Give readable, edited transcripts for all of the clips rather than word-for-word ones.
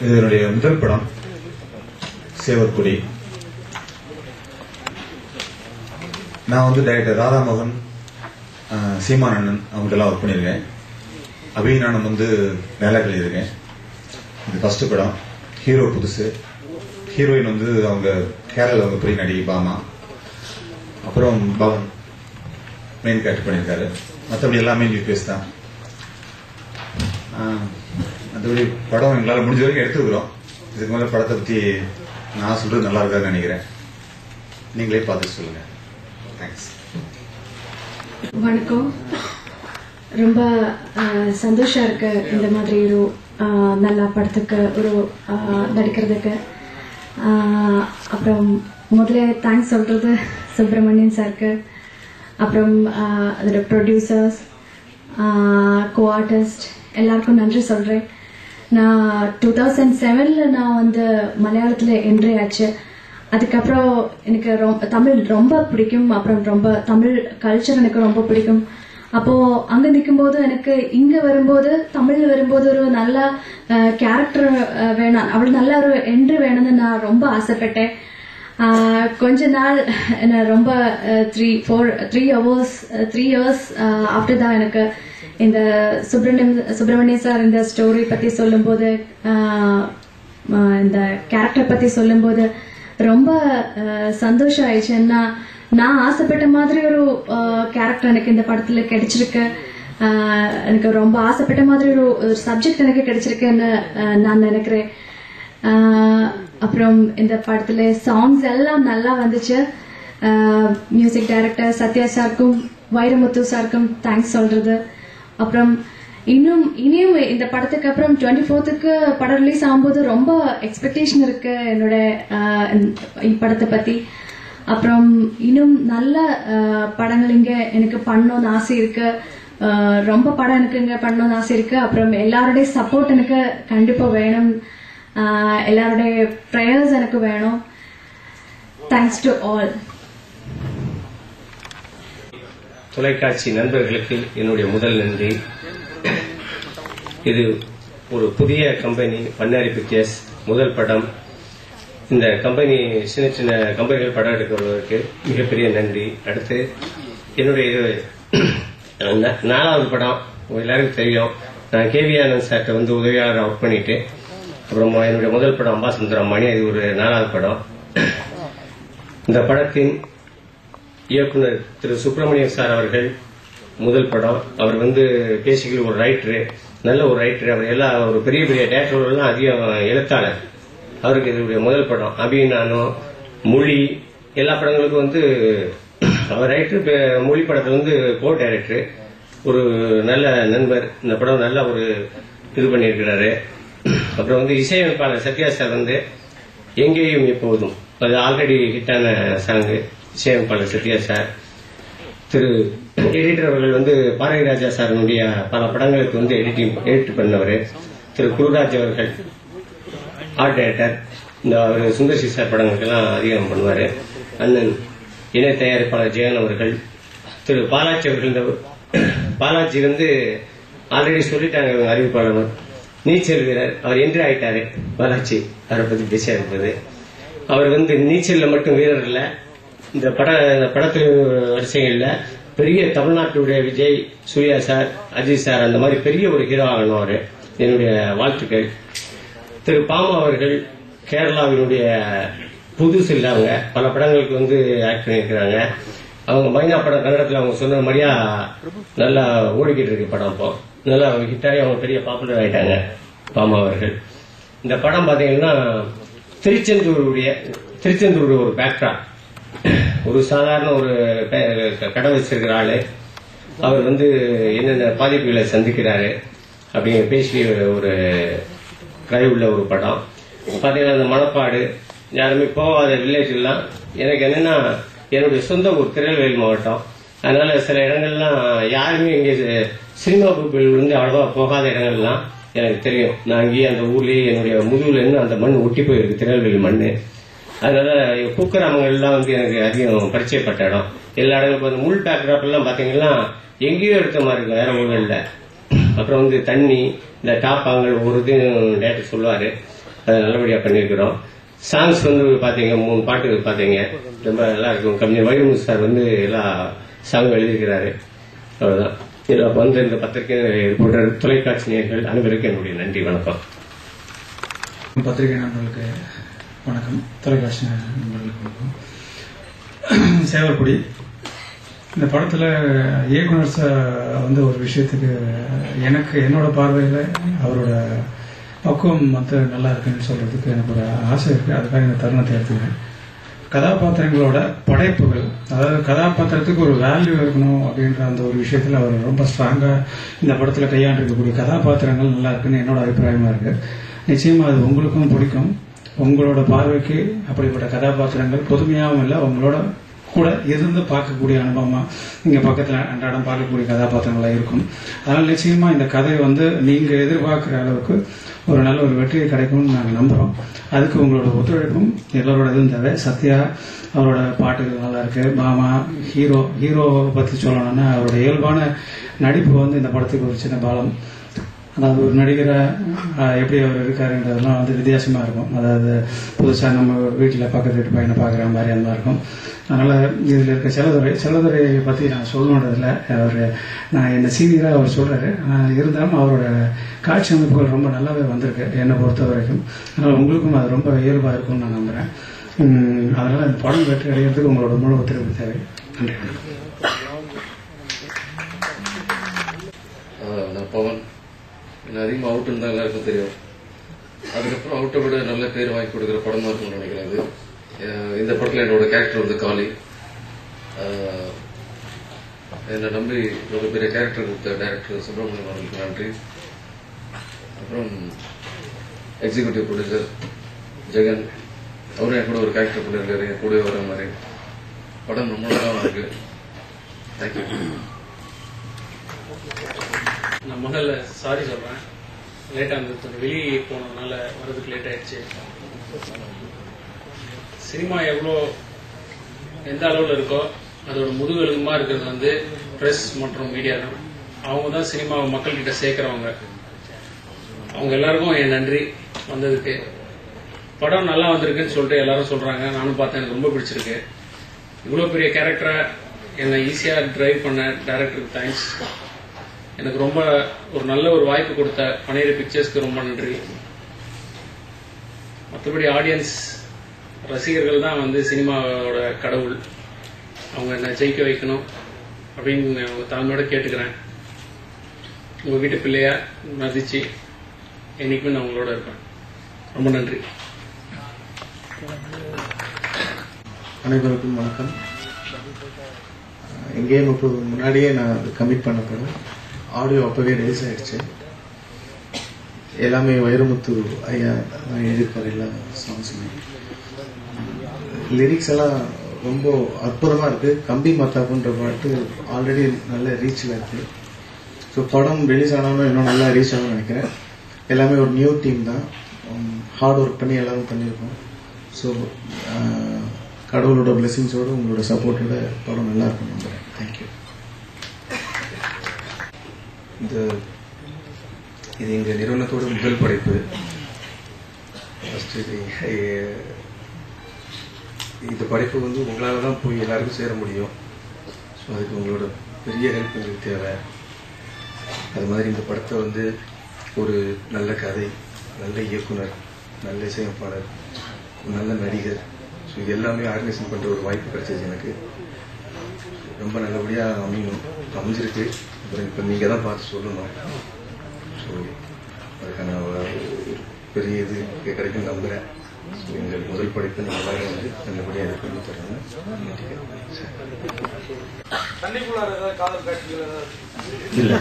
இது என்னுடைய முதல் படம் சேவற்குடி. நான் வந்து டைரக்டர் ராதாமோகன், சீமானண்ணன் அவங்கள்டெல்லாம் ஒர்க் பண்ணியிருக்கேன். அபிநானன் வந்து டைலாக் எழுதியிருக்கேன். இது ஃபர்ஸ்ட் படம். ஹீரோ புதுசு. ஹீரோயின் வந்து அவங்க கேரளா அவங்க பெரிய நடிகை பாமா. அப்புறம் பவன் மெயின் கேரக்டர் பண்ணியிருக்காரு. மற்றபடி எல்லாமே நியூ பேஸ் தான். மற்றபடி படம் எங்களால் முடிஞ்ச வரைக்கும் எடுத்துக்கிறோம். இதுக்கு மேலே படத்தை பற்றி நான் சொல்றது நல்லா இருக்காதுன்னு நினைக்கிறேன். நீங்களே பார்த்து சொல்லுங்க. தேங்க்ஸ். வணக்கம். ரொம்ப சந்தோஷம் இருக்கு இந்த மாதிரி ஒரு நல்ல படத்துக்கு ஒரு நடிக்கிறதுக்கு. அப்புறம் முதல்ல தேங்க்ஸ் சொல்றது சுப்பிரமணியன் சாருக்கு, அப்புறம் அதோட ப்ரொடியூசர்ஸ், கோ ஆர்டிஸ்ட் எல்லாருக்கும் நன்றி சொல்றேன். நான் 2007 நான் வந்து மலையாளத்துல என்ட்ரி ஆச்சு. அதுக்கப்புறம் எனக்கு தமிழ் ரொம்ப பிடிக்கும். அப்புறம் ரொம்ப தமிழ் கல்ச்சர் எனக்கு ரொம்ப பிடிக்கும். அப்போ அங்க நிக்கும்போது எனக்கு இங்க வரும்போது தமிழ்ல வரும்போது ஒரு நல்ல கேரக்டர் வேணும், அவ்வளவு நல்ல ஒரு என்ட்ரி வேணும்னு நான் ரொம்ப ஆசைப்பட்டேன். கொஞ்ச நாள் ரொம்ப 3 இயர்ஸ் ஆஃப்டர் தான் எனக்கு இந்த சுப்பிரமணியன் சார் இந்த ஸ்டோரி பத்தி சொல்லும் போது, இந்த கேரக்டர் பத்தி சொல்லும் போது ரொம்ப சந்தோஷம் ஆயிடுச்சு. நான் ஆசைப்பட்ட மாதிரி ஒரு கேரக்டர் எனக்கு இந்த படத்துல கிடைச்சிருக்கு. எனக்கு ரொம்ப ஆசைப்பட்ட மாதிரி ஒரு சப்ஜெக்ட் எனக்கு கிடைச்சிருக்குன்னு நான் நினைக்கிறேன். அப்புறம் இந்த படத்துல சாங்ஸ் எல்லாம் நல்லா வந்துச்சு. மியூசிக் டைரக்டர் சத்யா சாருக்கும் வைரமுத்து சாருக்கும் தேங்க்ஸ் சொல்றது. அப்புறம் இனியும் இந்த படத்துக்கு அப்புறம் 24th படம் ரிலீஸ் ஆகும்போது ரொம்ப எக்ஸ்பெக்டேஷன் இருக்கு என்னோட படத்தை பத்தி. அப்புறம் இன்னும் நல்ல படங்கள் இங்க எனக்கு பண்ணணும்னு ஆசை இருக்கு. ரொம்ப படம் எனக்கு இங்க பண்ணணும்னு ஆசை இருக்கு. அப்புறம் எல்லாருடைய சப்போர்ட் எனக்கு கண்டிப்பா வேணும். எல்லாருடைய ப்ரேயர்ஸ் எனக்கு வேணும். Thanks to all. தொலைக்காட்சி நண்பர்களுக்கு என்னுடைய முதல் நன்றி. இது ஒரு புதிய கம்பெனி, பண்ணாரி பிக்சர்ஸ் முதல் படம். இந்த கம்பெனி சின்ன சின்ன கம்பெனிகள் படம் எடுக்கிறவர்களுக்கு மிகப்பெரிய நன்றி. அடுத்து என்னுடைய இது 4வது படம். எல்லாருக்கும் தெரியும், நான் கேவி ஆனந்த் சார்ட்ட வந்து உதவியாளராக ஒர்க் பண்ணிட்டு அப்புறம் என்னுடைய முதல் படம் அம்பாசுந்தரம் மணி. இது ஒரு 4வது படம். இந்த படத்தின் இயக்குனர் திரு சுப்பிரமணியன் சார் அவர்கள் முதல் படம். அவர் வந்து பேசிக்கலி ஒரு ரைட்டரு, நல்ல ஒரு ரைட்டர். அவர் ஒரு பெரிய பெரிய டேரக்டர்கள்லாம் அதிகம் எழுத்தாளர். அவருக்கு இதனுடைய முதல் படம். அபிநானோ மொழி எல்லா படங்களுக்கும் வந்து அவர் ரைட்டர். மொழி படத்துல வந்து கோ டைரக்டர். ஒரு நல்ல நண்பர். இந்த படம் நல்ல ஒரு இது பண்ணியிருக்கிறாரு. அப்புறம் வந்து இசையமைப்பாளர் சத்யா சார் வந்து எங்கேயும் எப்போதும், அது ஆல்ரெடி ஹிட்டான சாங்கு. இசையமைப்பாளர் சத்யா சார். திரு எடிட்டர் அவர்கள் வந்து பாரதி ராஜா சாரனுடைய பல படங்களுக்கு வந்து எடிட் பண்ணவர். திரு குருராஜ் அவர்கள் ஆர்ட் டைரக்டர். இந்த அவர் சுந்தர்சி சார் படங்களுக்கெல்லாம் அதிகம் பண்ணுவார். அண்ணன் இணை தயாரிப்பாளர் ஜெயன் அவர்கள். திரு பாலாஜி அவர்கள். இந்த பாலாஜி வந்து ஆல்ரெடி சொல்லிட்டாங்க அறிவிப்பாளர், நீச்சல் வீரர். அவர் என்ட்ரி ஆயிட்டாரு. பாலாஜி அவரை பத்தி பேசியா இருப்பது. அவர் வந்து நீச்சல்ல மட்டும் வீரர் இல்ல, இந்த படத்து வரிசைகள்ல பெரிய தமிழ்நாட்டுடைய விஜய், சூர்யா சார், அஜித் சார் அந்த மாதிரி பெரிய ஒரு ஹீரோ ஆகணும் அவரு. என்னுடைய வாழ்த்துக்கள். திரு பாமா அவர்கள் கேரளாவினுடைய புதுசு இல்ல, அவங்க பல படங்களுக்கு வந்து ஆக்ட் பண்ணியிருக்கிறாங்க. அவங்க மைனா படம் கன்னடத்தில் அவங்க சொன்ன மாதிரியா நல்லா ஓடிக்கிட்டு இருக்கு படம். இப்போ நல்லா ஹிட்டாகி அவங்க பெரிய பாப்புலர் ஆயிட்டாங்க பாமா அவர்கள். இந்த படம் பாத்தீங்கன்னா திருச்செந்தூர் ஒரு பேக்டரா, ஒரு சாதாரண ஒரு கடை வச்சிருக்கிற ஆளு. அவர் வந்து என்னென்ன பாதிப்புகளை சந்திக்கிறாரு அப்படிங்கிற பேசி ஒரு கதை உள்ள ஒரு படம். பாத்தீங்கன்னா அந்த மணப்பாடு யாருமே போகாத வில்லேஜ் எல்லாம். எனக்கு என்னன்னா என்னுடைய சொந்த ஊர் திருநெல்வேலி மாவட்டம். அதனால சில இடங்கள்லாம் யாருமே இங்கே சினிமா பீப்புள் வந்து அவ்வளவா போகாத இடங்கள்லாம் எனக்கு தெரியும். நான் இங்கேயே அந்த ஊர்லயே என்னுடைய முதுகுல இருந்து அந்த மண் ஒட்டி போயிருக்கு, திருநெல்வேலி மண். அதனால குக்கிராமங்கள்லாம் வந்து எனக்கு அதிகம் பரிச்சயப்பட்ட இடம். எல்லா இடங்களுக்கும் முள் பேக்ராப் எல்லாம் பாத்தீங்கன்னா எங்கேயோ எடுத்த மாதிரி இருக்கும், வேற ஊழல்ல. அப்புறம் வந்து தண்ணி, இந்த டாப்பாங்கள் ஒரு இது டேரக்டர் சொல்லுவாரு. அதை நல்லபடியா பண்ணியிருக்கிறோம். சாங்ஸ் வந்து பாத்தீங்க 3 பாட்டு பாத்தீங்க, ரொம்ப நல்லா இருக்கும். கவிஞர் வைரமுத்து சார் வந்து எல்லா சாங்கும் எழுதியிருக்கிறாரு. அவ்வளவுதான். இதில் வந்து இந்த பத்திரிகை போன்ற தொலைக்காட்சி நேயர்கள் அனைவருக்கும் என்னுடைய நன்றி, வணக்கம். பத்திரிகை நண்பர்களுக்கு வணக்கம், தொலைக்காட்சி நண்பர்களுக்கு வணக்கம். சேவல்குடி இந்த படத்தில் இயக்குனர் வந்து ஒரு விஷயத்துக்கு எனக்கு என்னோட பார்வையில் அவரோட பக்குவம் வந்து நல்லா இருக்குன்னு சொல்றதுக்கு எனக்கு ஒரு ஆசை இருக்கு. அதுக்காக இந்த தருணத்தை எடுத்துக்கிறேன். கதாபாத்திரங்களோட படைப்புகள், அதாவது கதாபாத்திரத்துக்கு ஒரு வேல்யூ இருக்கணும் அப்படின்ற அந்த ஒரு விஷயத்துல அவர் ரொம்ப ஸ்ட்ராங்கா இந்த படத்துல கையாண்டிருக்கக்கூடிய கதாபாத்திரங்கள் நல்லா இருக்குன்னு என்னோட அபிப்பிராயமா இருக்கு. நிச்சயமா அது உங்களுக்கும் பிடிக்கும். உங்களோட பார்வைக்கு அப்படிப்பட்ட கதாபாத்திரங்கள் புதுமையாகவும் இல்லை, உங்களோட கூட இருந்து பார்க்கக்கூடிய அனுபவமா நீங்க பக்கத்துல அன்றாடம் பார்க்கக்கூடிய கதாபாத்திரங்களா இருக்கும். அதனால நிச்சயமா இந்த கதை வந்து நீங்க எதிர்பார்க்கிற அளவுக்கு ஒரு நல்ல ஒரு வெற்றியை கிடைக்கும்னு நாங்கள் நம்புறோம். அதுக்கு உங்களோட ஒத்துழைப்பும் எல்லாரோட இதுவும் தேவை. சத்யா அவரோட பாட்டுகள் நல்லா இருக்கு. பாமா ஹீரோவை பத்தி சொல்லணும்னா அவரோட இயல்பான நடிப்பு வந்து இந்த படத்துக்கு ஒரு சின்ன பாலம். அதாவது ஒரு நடிகரை எப்படி அவர் இருக்காருன்றதெல்லாம் வந்து வித்தியாசமா இருக்கும். அதாவது புதுசா நம்ம வீட்டில் பக்கத்து வீட்டு பையனை பார்க்குற மாதிரி அந்த மாதிரி இருக்கும். அதனால இதில் இருக்க செல்லதுரையை பற்றி நான் சொல்லணுன்றதில்ல. நான் என்ன சீனியராக அவர் சொல்றாரு. இருந்தாலும் அவரோட காட்சி அமைப்புகள் ரொம்ப நல்லாவே வந்திருக்கு என்னை பொறுத்த வரைக்கும். அதனால உங்களுக்கும் அது ரொம்ப இயல்பாக இருக்கும்னு நான் நம்புறேன். அதனால இந்த படம் வெற்றி அடைகிறதுக்கு உங்களோட முழு ஒத்துழைப்பு தேவை. நன்றி. நான் பவன். என்ன அதிகமாக அவுட்டுன்னு தான் எல்லாருக்கும் தெரியும். அதுக்கப்புறம் அவுட்டை விட நல்ல பேர் வாங்கி கொடுக்குற படம் தான் இருக்கும்னு நினைக்கிறேன். இந்த படத்தில் என்னோட கேரக்டர் வந்து காளி. என்னை நம்பி ஒரு பெரிய கேரக்டர் கொடுத்த டைரக்டர் சுப்பிரமணியம் அவர்களுக்கு நன்றி. அப்புறம் எக்ஸிக்யூட்டிவ் ப்ரொடியூசர் ஜெகன், அவரும் என் கூட ஒரு கேரக்டர் பண்ணியிருக்காரு, என் கூட வர மாதிரி. படம் ரொம்ப நல்லா இருக்கு. தேங்க்யூ. நான் முதல்ல சாரி சொல்றேன், லேட்டா வந்து வெளியே போனதுனால வர்றதுக்கு லேட் ஆயிடுச்சு. சினிமா எந்த அளவுல இருக்கோ அதோட முதுகெலும்பா இருக்கிறது வந்து பிரஸ் மற்றும் மீடியா தான். அவங்க தான் சினிமாவை மக்கள்கிட்ட சேர்க்கிறவங்க. அவங்க எல்லாருக்கும் என் நன்றி வந்ததுக்கு. படம் நல்லா வந்திருக்குன்னு சொல்லிட்டு எல்லாரும் சொல்றாங்க. நானும் பார்த்தேன், எனக்கு ரொம்ப பிடிச்சிருக்கு. இவ்வளவு பெரிய கேரக்டரை என்னை ஈஸியா டிரைவ் பண்ண டைரக்டருக்கு தேங்க்ஸ். எனக்கு ரொம்ப ஒரு நல்ல ஒரு வாய்ப்பு கொடுத்த பனேரி பிக்சர்ஸ்க்கு ரொம்ப நன்றி. மற்றபடி ஆடியன்ஸ் ரசிகர்கள் தான் வந்து சினிமாவோட கடவுள். அவங்க என்ன ஜெயிக்க வைக்கணும் அப்படின்னு தாழ்மையோட கேட்டுக்கிறேன். உங்க வீட்டு பிள்ளையா மதிச்சு என்னைக்குமே நான் உங்களோட இருப்பேன். ரொம்ப நன்றி. அனைவருக்கும் வணக்கம். எங்கேயும் இப்போ முன்னாடியே நான் கமிட் பண்ண படம் ஆடியோ அப்பவே ரிலீஸ் ஆயிடுச்சு. எல்லாமே வைரமுத்து ஐயா எழுதியிருப்பார். எல்லா சாங்ஸுமே லிரிக்ஸ் எல்லாம் ரொம்ப அற்புதமா இருக்கு. கம்பி மத்தாப்புன்ற பாட்டு ஆல்ரெடி நல்ல ரீச்ல இருக்கு. ஸோ படம் ரிலீஸ் ஆனாலும் இன்னும் நல்லா ரீச் ஆகும்னு நினைக்கிறேன். எல்லாமே ஒரு நியூ டீம் தான், ஹார்ட் ஒர்க் பண்ணி எல்லாரும் பண்ணியிருக்கோம். ஸோ கடவுளோட பிளெஸிங்ஸோட உங்களோட சப்போர்ட்டோட படம் நல்லா இருக்கும் நம்புறேன். தேங்க்யூ. இது எங்கள் நிறுவனத்தோட முதல் படைப்பு. இந்த படைப்பு வந்து உங்களால் தான் போய் எல்லாருக்கும் சேர முடியும். ஸோ அதுக்கு உங்களோட பெரிய ஹெல்ப் எங்களுக்கு தேவை. அது மாதிரி இந்த படத்தை வந்து ஒரு நல்ல கதை, நல்ல இயக்குனர், நல்ல இசையமைப்பாளர், நல்ல நடிகர், ஸோ இது எல்லாமே ஆர்கனைசேஷன் பண்ணுற ஒரு வாய்ப்பு கிடைச்சது எனக்கு. ரொம்ப நல்லபடியாக அமைஞ்சிருக்கு. அப்புறம் இப்போ நீங்கள் தான் பார்த்து சொல்லணும். ஸோ அதுக்கான பெரிய இது கிடைக்கும் நம்புகிறேன். ஸோ எங்கள் முதல் படைப்பு நீங்கள் எல்லாரும் வந்து நல்லபடியாக இது பண்ணி தரணும். இல்லை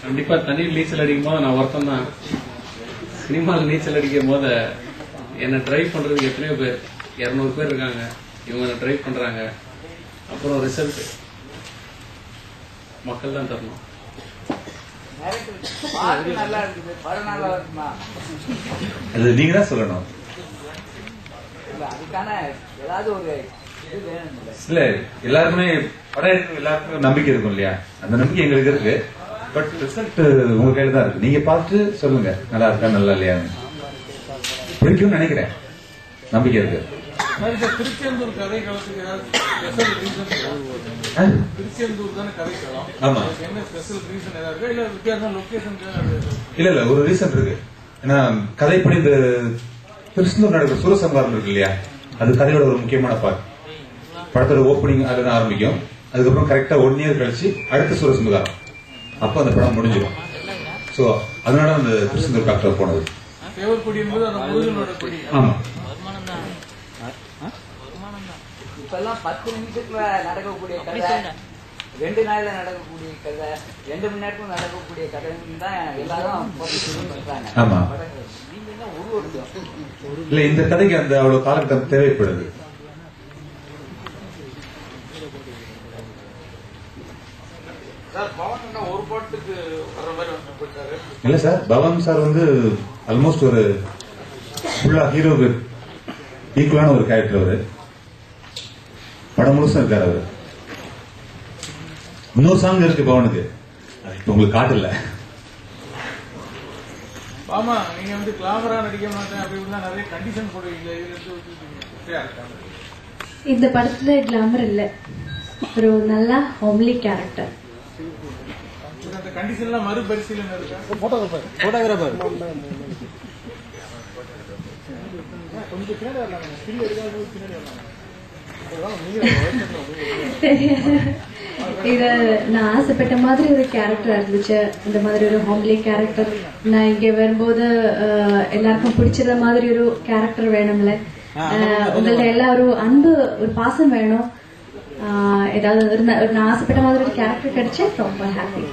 கண்டிப்பா தண்ணீர் நீச்சல் அடிக்கும் போது நான் வருத்தம் தான். சினிமாவில் நீச்சல் அடிக்கும் போது என்னை டிரைவ் பண்றதுக்கு எத்தனையோ பேர், 200 பேர் இருக்காங்க. இவங்க டிரைவ் பண்றாங்க. அப்புறம் ரிசல்ட் மக்கள் தான் தரணும். அது நீங்க தான் சொல்லணும். அதுக்கான ஏதாவது ஒரு இது வேணும். இல்ல எல்லாருக்குமே படம் எடுக்க எல்லாருக்குமே நம்பிக்கை இருக்கும் இல்லையா, அந்த நம்பிக்கை எங்களுக்கு இருக்கு. பட் ரிசல்ட் உங்க கையில தான் இருக்கு. நீங்க பார்த்து சொல்லுங்க நல்லா இருக்கா நல்லா இல்லையான்னு. பிடிக்கும்னு நினைக்கிறேன், நம்பிக்கை இருக்கு. திருச்செந்தூர் கதை களத்துக்கு ஏதாவது ஸ்பெஷல் ரீசன்? திருச்செந்தூர் தானே கதை களம். ஆமா, என்ன ஸ்பெஷல் ரீசன் ஏதாவது இல்ல வித்தியாசம் லொகேஷன்? இல்ல ஒரு ரீசன் இருக்கு. ஏன்னா கதைப்படி இந்த திருச்செந்தூர் நடக்கிற சூரசம்ஹாரம் இருக்கு இல்லையா, அது கதையோட ஒரு முக்கியமான பார்ட். படத்தோட ஓப்பனிங் அதுதான் ஆரம்பிக்கும். அதுக்கப்புறம் கரெக்டா 1 இயர் கழிச்சு அடுத்த சூரசம்ஹாரம், அப்ப அந்த படம் முடிஞ்சிடும். சோ அதனால அந்த திருச்செந்தூர் டாக்டர் போனது. சேவற்கொடி என்பது அந்த முருகனோட கொடி. ஆமா, இப்பெல்லாம் 10 நிமிஷத்துல நடக்கக்கூடிய கதை, 2 நாள்ல நடக்கக்கூடிய கதை, 2 மணி நேரத்துல நடக்கக்கூடிய கதைன்னு தான் எல்லாரும் பண்றாங்க. ஆமா, நீங்க ஒரு வருஷம் இல்ல இந்த கதைக்கு அந்த அவ்வளவு காலகட்டம் தேவைப்படுது. ஒரு பாட்டுக்கு வர மாதிரி போயிட்டாரு. இல்ல சார், பவன் சார் வந்து ஆல்மோஸ்ட் ஒரு ஃபுல்லா ஹீரோக்கு ஈக்குவலான ஒரு கேரக்டர். அவரு படம் முழுசும் இருக்காரு. அவரு இன்னொரு சாங் இருக்கு பவனுக்கு, இப்ப உங்களுக்கு காட்டல. ஆமா, நீங்க வந்து கிளாமரா நடிக்க மாட்டேன் அப்படி நிறைய கண்டிஷன் போடுவீங்க. இந்த படத்துல கிளாமர் இல்ல, ஒரு நல்ல ஹோம்லி கேரக்டர். அந்த கண்டிஷன் எல்லாம் மறுபரிசீலனை இருக்கா? போட்டோகிராஃபர் கொஞ்சம் பின்னாடி வரலாம், ஸ்கில் எடுக்காத பின்னாடி வரலாம். இது நான் ஆசைப்பட்ட மாதிரி ஒரு கேரக்டர் இருந்துச்சு. இந்த மாதிரி ஒரு ஹோம்லி கேரக்டர் நான் இங்க வரும்போது எல்லாருக்கும் பிடிச்சிருந்த மாதிரி ஒரு கேரக்டர் வேணும்ல. உங்கள்ட்ட எல்லாரும் அன்பு ஒரு பாசம் வேணும். ஏதாவது நான் ஆசைப்பட்ட மாதிரி ஒரு கேரக்டர் கிடைச்சா ரொம்ப ஹாப்பி.